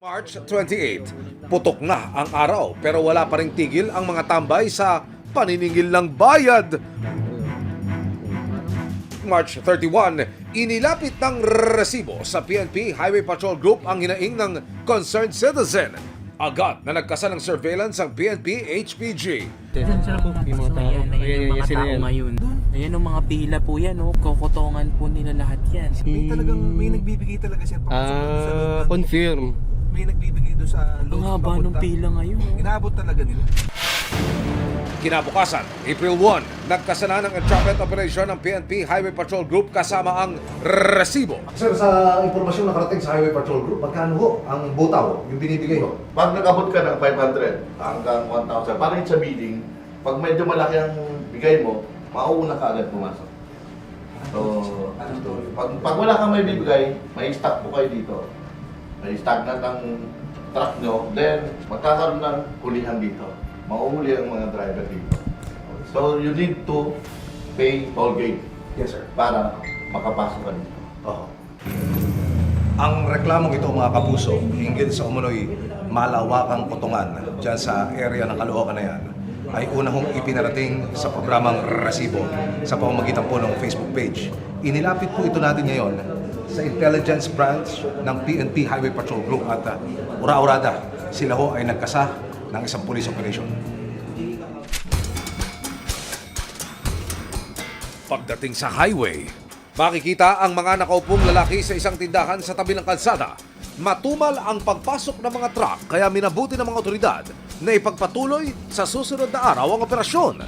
March 28, putok na ang araw pero wala pa ring tigil ang mga tambay sa paniningil ng bayad. March 31, inilapit ng resibo sa PNP Highway Patrol Group ang hinaing ng concerned citizen. Agad na nagkasa ng surveillance ang PNP HPG. Saan sila po? Yung mga tao. Yung mga tao ngayon. Ayan ang mga pila po yan, oh. Kokotongan po nila lahat yan. May nagbibigay talaga siya. Confirm. May nagbibigay doon sa Ang haba ng pila ngayon, oh. Inaabot talaga nila. Kinabukasan, April 1, nagkasa na ng entrapment operation ng PNP Highway Patrol Group kasama ang resibo. Sir, sa impormasyon nakarating sa Highway Patrol Group, magkano ho ang butaw, yung binibigay ho? Pag nag-abot ka ng 500 hanggang 1,000, parang sa bidding, pag medyo malaki ang bigay mo, mauuna ka agad pumasok. So, pag wala kang may bibigay, may stock po kayo dito. May stagnant ang truck nyo, then magkakaroon ng hulihan dito. Mauhuli ang mga driver dito. So, you need to pay toll gate. Yes, sir. Para makapasok ka dito. Oo. Ang reklamong ito, mga kapuso, hinggil sa umunoy malawakang potongan dyan sa area ng Caloocan na yan, ay una hong ipinarating sa programang Resibo sa pamamagitan po ng Facebook page. Inilapit po ito natin ngayon sa Intelligence Branch ng PNP Highway Patrol Group at ura-urada sila ho ay nagkasa ng isang police operation. Pagdating sa highway, makikita ang mga nakaupong lalaki sa isang tindahan sa tabi ng kalsada. Matumal ang pagpasok ng mga truck kaya minabuti ng mga otoridad na ipagpatuloy sa susunod na araw ang operasyon.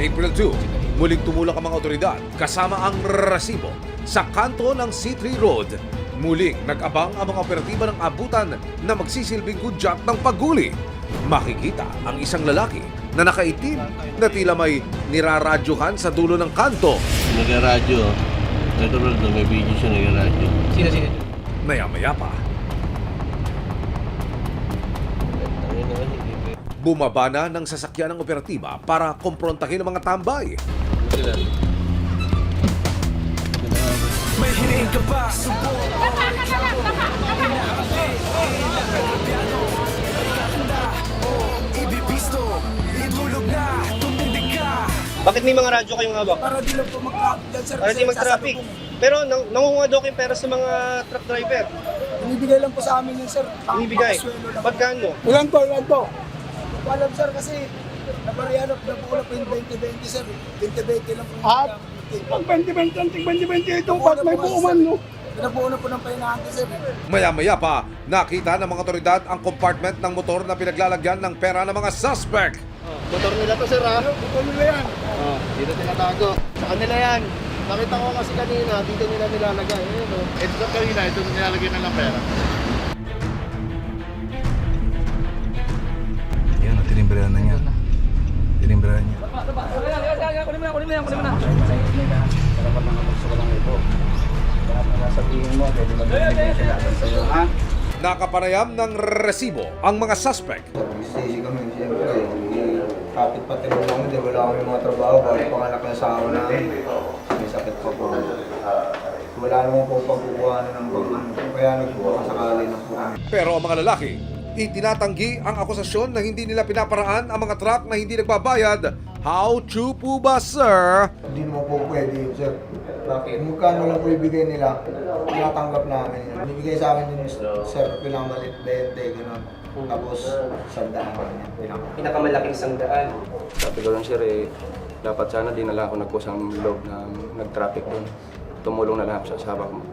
April 2, muling tumulak ang mga otoridad kasama ang resibo sa kanto ng C3 Road. Muling nag-abang ang mga operatiba ng abutan na magsisilbing hudyat ng paghuli. Makikita ang isang lalaki na nakaitim na tila may niraradyuhan sa dulo ng kanto. Nag-radyo. Natural na may video siya nag-radyo. Sino? Maya-maya pa, bumaba na ng sasakyan ng operatiba para kumprontahin ang mga tambay. May hiniing ka ba? Bakit may mga radyo kayong hawak? Para di lang po mag-traffic, sir. Para di mag-traffic. Pero nangunguha daw kayong pera sa mga truck driver. Binibigay lang po sa amin yun, sir. Binibigay. Pagkano? Ilan po? Alam, sir, kasi naparihanap na po na po yung 2020, sir. 2020 lang po. Pag 2020, itong pag may buuman, no? Pinapuuna po ng pahinahante, sir. Maya-maya pa, nakita ng mga otoridad ang compartment ng motor na pinaglalagyan ng pera ng mga suspect. Motor nila to, sir, ha? Ito nila yan. Dito tinatago. Sa kanila yan. Nakita ko kasi kanina, dito nila nilalagay. Ayun, no? Ito sa kanina, ito nilalagay na ng pera. Yan, tinimbrahan na niya. Tinimbrahan niya. Nakapanayam ng resibo ang mga suspect. Sisi kami, siyempre, kapit pati mo kami, di wala kami mga trabaho, bawal panganak na asawa namin. May sakit pa po. Wala naman po pagkukuhanan ng bagon, kaya nagpapakasakali na po kami. Pero ang mga lalaki, itinatanggi ang akusasyon na hindi nila pinaparaan ang mga truck na hindi nagbabayad. How true po ba, sir? Hindi naman po pwede yun, sir. Bakit? Magkano lang po ibigay nila, tinatanggap namin yun. Binibigay sa amin yun, sir, pinakamalit, 20, gano'n. Tapos, sandaan niya. Pinakamalaking sandaan. Sabi ko lang, sir, dapat sana dinala ako nagkusang loob na nag-traffic doon. Tumulong na lang sa sabak mo.